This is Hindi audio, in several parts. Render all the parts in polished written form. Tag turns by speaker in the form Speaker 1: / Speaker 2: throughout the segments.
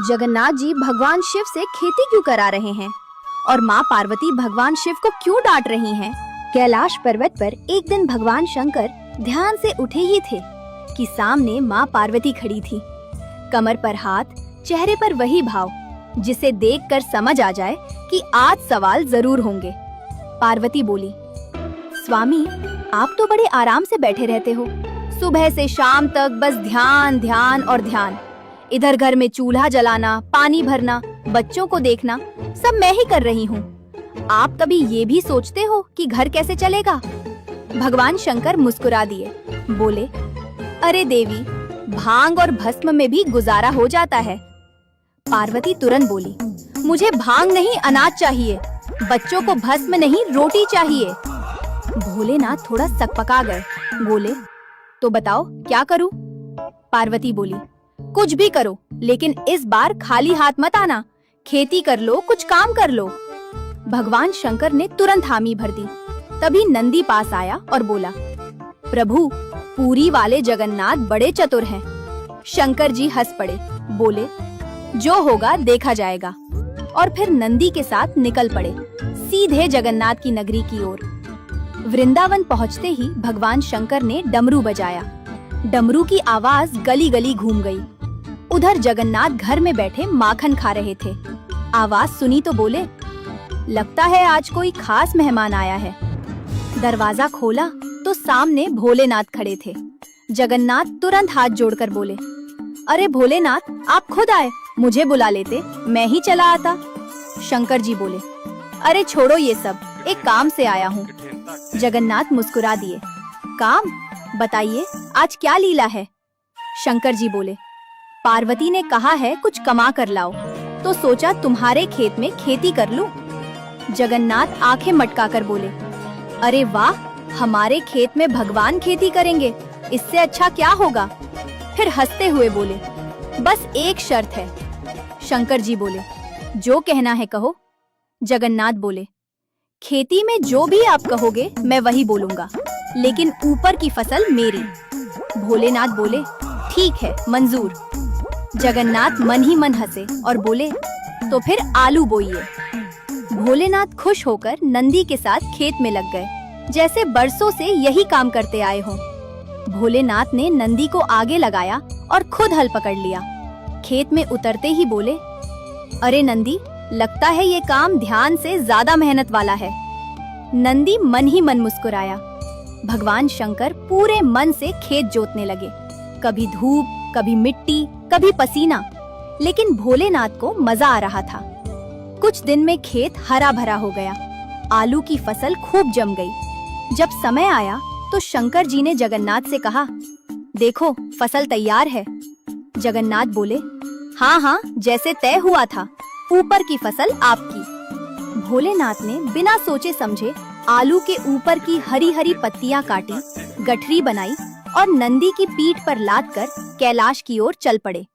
Speaker 1: जगन्नाथ जी भगवान शिव से खेती क्यों करा रहे हैं और माँ पार्वती भगवान शिव को क्यों डांट रही हैं? कैलाश पर्वत पर एक दिन भगवान शंकर ध्यान से उठे ही थे कि सामने माँ पार्वती खड़ी थी। कमर पर हाथ, चेहरे पर वही भाव जिसे देखकर समझ आ जाए कि आज सवाल जरूर होंगे। पार्वती बोली, स्वामी, आप तो बड़े आराम से बैठे रहते हो। सुबह से शाम तक बस ध्यान ध्यान और ध्यान। इधर घर में चूल्हा जलाना, पानी भरना, बच्चों को देखना, सब मैं ही कर रही हूँ। आप कभी ये भी सोचते हो कि घर कैसे चलेगा? भगवान शंकर मुस्कुरा दिए, बोले, अरे देवी, भांग और भस्म में भी गुजारा हो जाता है। पार्वती तुरंत बोली, मुझे भांग नहीं अनाज चाहिए, बच्चों को भस्म नहीं रोटी चाहिए। भोलेनाथ थोड़ा सकपका गए, बोले, तो बताओ क्या करूं? पार्वती बोली, कुछ भी करो, लेकिन इस बार खाली हाथ मत आना। खेती कर लो, कुछ काम कर लो। भगवान शंकर ने तुरंत हामी भर दी। तभी नंदी पास आया और बोला, प्रभु, पूरी वाले जगन्नाथ बड़े चतुर हैं। शंकर जी हंस पड़े, बोले, जो होगा देखा जाएगा। और फिर नंदी के साथ निकल पड़े सीधे जगन्नाथ की नगरी की ओर। वृंदावन पहुंचते ही भगवान शंकर ने डमरू बजाया। डमरू की आवाज गली गली घूम गई। उधर जगन्नाथ घर में बैठे माखन खा रहे थे। आवाज सुनी तो बोले, लगता है आज कोई खास मेहमान आया है। दरवाजा खोला तो सामने भोलेनाथ खड़े थे। जगन्नाथ तुरंत हाथ जोड़कर बोले, अरे भोलेनाथ, आप खुद आए, मुझे बुला लेते, मैं ही चला आता। शंकर जी बोले, अरे छोड़ो ये सब, एक काम से आया हूँ। जगन्नाथ मुस्कुरा दिए, काम? बताइए, आज क्या लीला है? शंकर जी बोले, पार्वती ने कहा है कुछ कमा कर लाओ, तो सोचा तुम्हारे खेत में खेती कर लूं। जगन्नाथ आंखें मटकाकर बोले, अरे वाह, हमारे खेत में भगवान खेती करेंगे, इससे अच्छा क्या होगा? फिर हंसते हुए बोले, बस एक शर्त है। शंकर जी बोले, जो कहना है कहो। जगन्नाथ बोले, खेती में जो भी आप कहोगे मैं वही बोलूंगा, लेकिन ऊपर की फसल मेरी। भोलेनाथ बोले, ठीक है, मंजूर। जगन्नाथ मन ही मन हंसे और बोले, तो फिर आलू बोइए। भोलेनाथ खुश होकर नंदी के साथ खेत में लग गए, जैसे बरसों से यही काम करते आए हों। भोलेनाथ ने नंदी को आगे लगाया और खुद हल पकड़ लिया। खेत में उतरते ही बोले, अरे नंदी, लगता है ये काम ध्यान से ज्यादा मेहनत वाला है। नंदी मन ही मन मुस्कुराया। भगवान शंकर पूरे मन से खेत जोतने लगे, कभी धूप, कभी मिट्टी, कभी पसीना, लेकिन भोलेनाथ को मजा आ रहा था। कुछ दिन में खेत हरा भरा हो गया। आलू की फसल खूब जम गई। जब समय आया तो शंकर जी ने जगन्नाथ से कहा, देखो, फसल तैयार है। जगन्नाथ बोले, हाँ हाँ, जैसे तय हुआ था, ऊपर की फसल आपकी। भोलेनाथ ने बिना सोचे समझे आलू के ऊपर की हरी हरी पत्तियां काटी, गठरी बनाई और नंदी की पीठ पर लादकर कैलाश की ओर चल पड़े।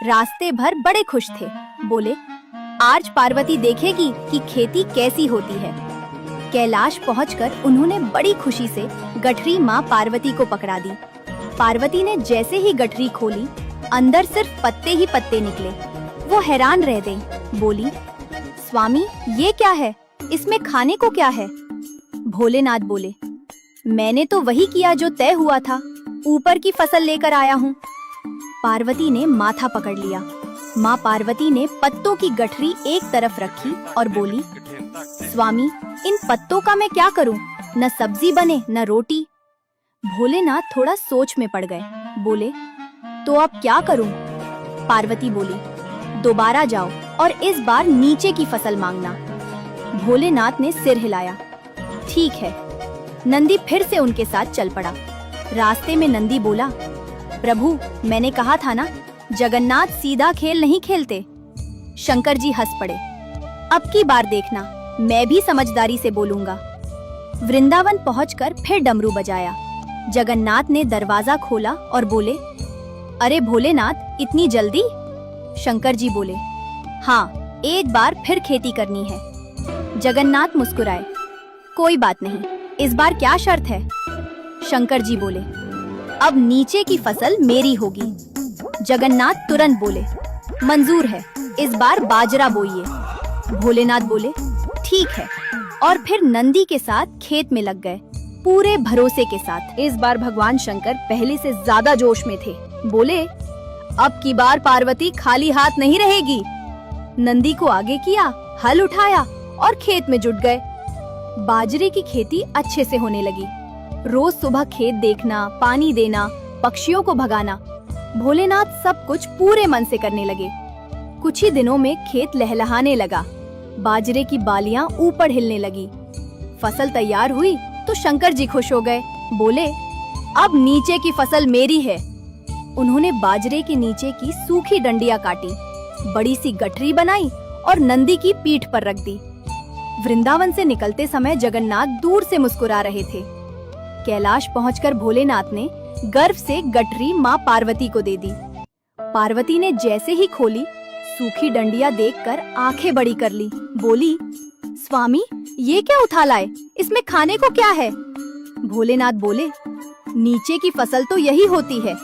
Speaker 1: रास्ते भर बड़े खुश थे। बोले, आज पार्वती देखेगी कि खेती कैसी होती है। कैलाश पहुंचकर उन्होंने बड़ी खुशी से गठरी माँ पार्वती को पकड़ा दी। पार्वती ने जैसे ही गठरी खोली, अंदर सिर्फ पत्ते ही पत्ते निकले। वो हैरान रह गई, बोली, स्वामी, ये क्या है? इसमें खाने को क्या है? भोलेनाथ बोले, मैंने तो वही किया जो तय हुआ था, ऊपर की फसल लेकर आया हूँ। पार्वती ने माथा पकड़ लिया। माँ पार्वती ने पत्तों की गठरी एक तरफ रखी और बोली, स्वामी, इन पत्तों का मैं क्या करूँ? न सब्जी बने न रोटी। भोलेनाथ थोड़ा सोच में पड़ गए। बोले, तो अब क्या करूँ? पार्वती बोली, दोबारा जाओ और इस बार नीचे की फसल मांगना। भोलेनाथ ने सिर हिलाया, ठीक है। नंदी फिर से उनके साथ चल पड़ा। रास्ते में नंदी बोला, प्रभु, मैंने कहा था ना, जगन्नाथ सीधा खेल नहीं खेलते। शंकर जी हंस पड़े, अब की बार देखना, मैं भी समझदारी से बोलूंगा। वृंदावन पहुंचकर फिर डमरू बजाया। जगन्नाथ ने दरवाजा खोला और बोले, अरे भोलेनाथ, इतनी जल्दी? शंकर जी बोले, हाँ, एक बार फिर खेती करनी है। जगन्नाथ मुस्कुराए, कोई बात नहीं, इस बार क्या शर्त है? शंकर जी बोले, अब नीचे की फसल मेरी होगी। जगन्नाथ तुरंत बोले, मंजूर है, इस बार बाजरा बोइए। भोलेनाथ बोले ठीक है, और फिर नंदी के साथ खेत में लग गए, पूरे भरोसे के साथ। इस बार भगवान शंकर पहले से ज्यादा जोश में थे। बोले अब की बार पार्वती खाली हाथ नहीं रहेगी। नंदी को आगे किया, हल उठाया और खेत में जुट गए। बाजरे की खेती अच्छे से होने लगी। रोज सुबह खेत देखना, पानी देना, पक्षियों को भगाना, भोलेनाथ सब कुछ पूरे मन से करने लगे। कुछ ही दिनों में खेत लहलहाने लगा, बाजरे की बालियां ऊपर हिलने लगी। फसल तैयार हुई तो शंकर जी खुश हो गए। बोले अब नीचे की फसल मेरी है। उन्होंने बाजरे के नीचे की सूखी डंडियां काटी, बड़ी सी गठरी बनाई और नंदी की पीठ पर रख दी। वृंदावन से निकलते समय जगन्नाथ दूर से मुस्कुरा रहे थे। कैलाश पहुंचकर भोलेनाथ ने गर्व से गठरी माँ पार्वती को दे दी। पार्वती ने जैसे ही खोली, सूखी डंडियां देखकर आंखें बड़ी कर ली। बोली स्वामी ये क्या उठा लाए, इसमें खाने को क्या है? भोलेनाथ बोले नीचे की फसल तो यही होती है,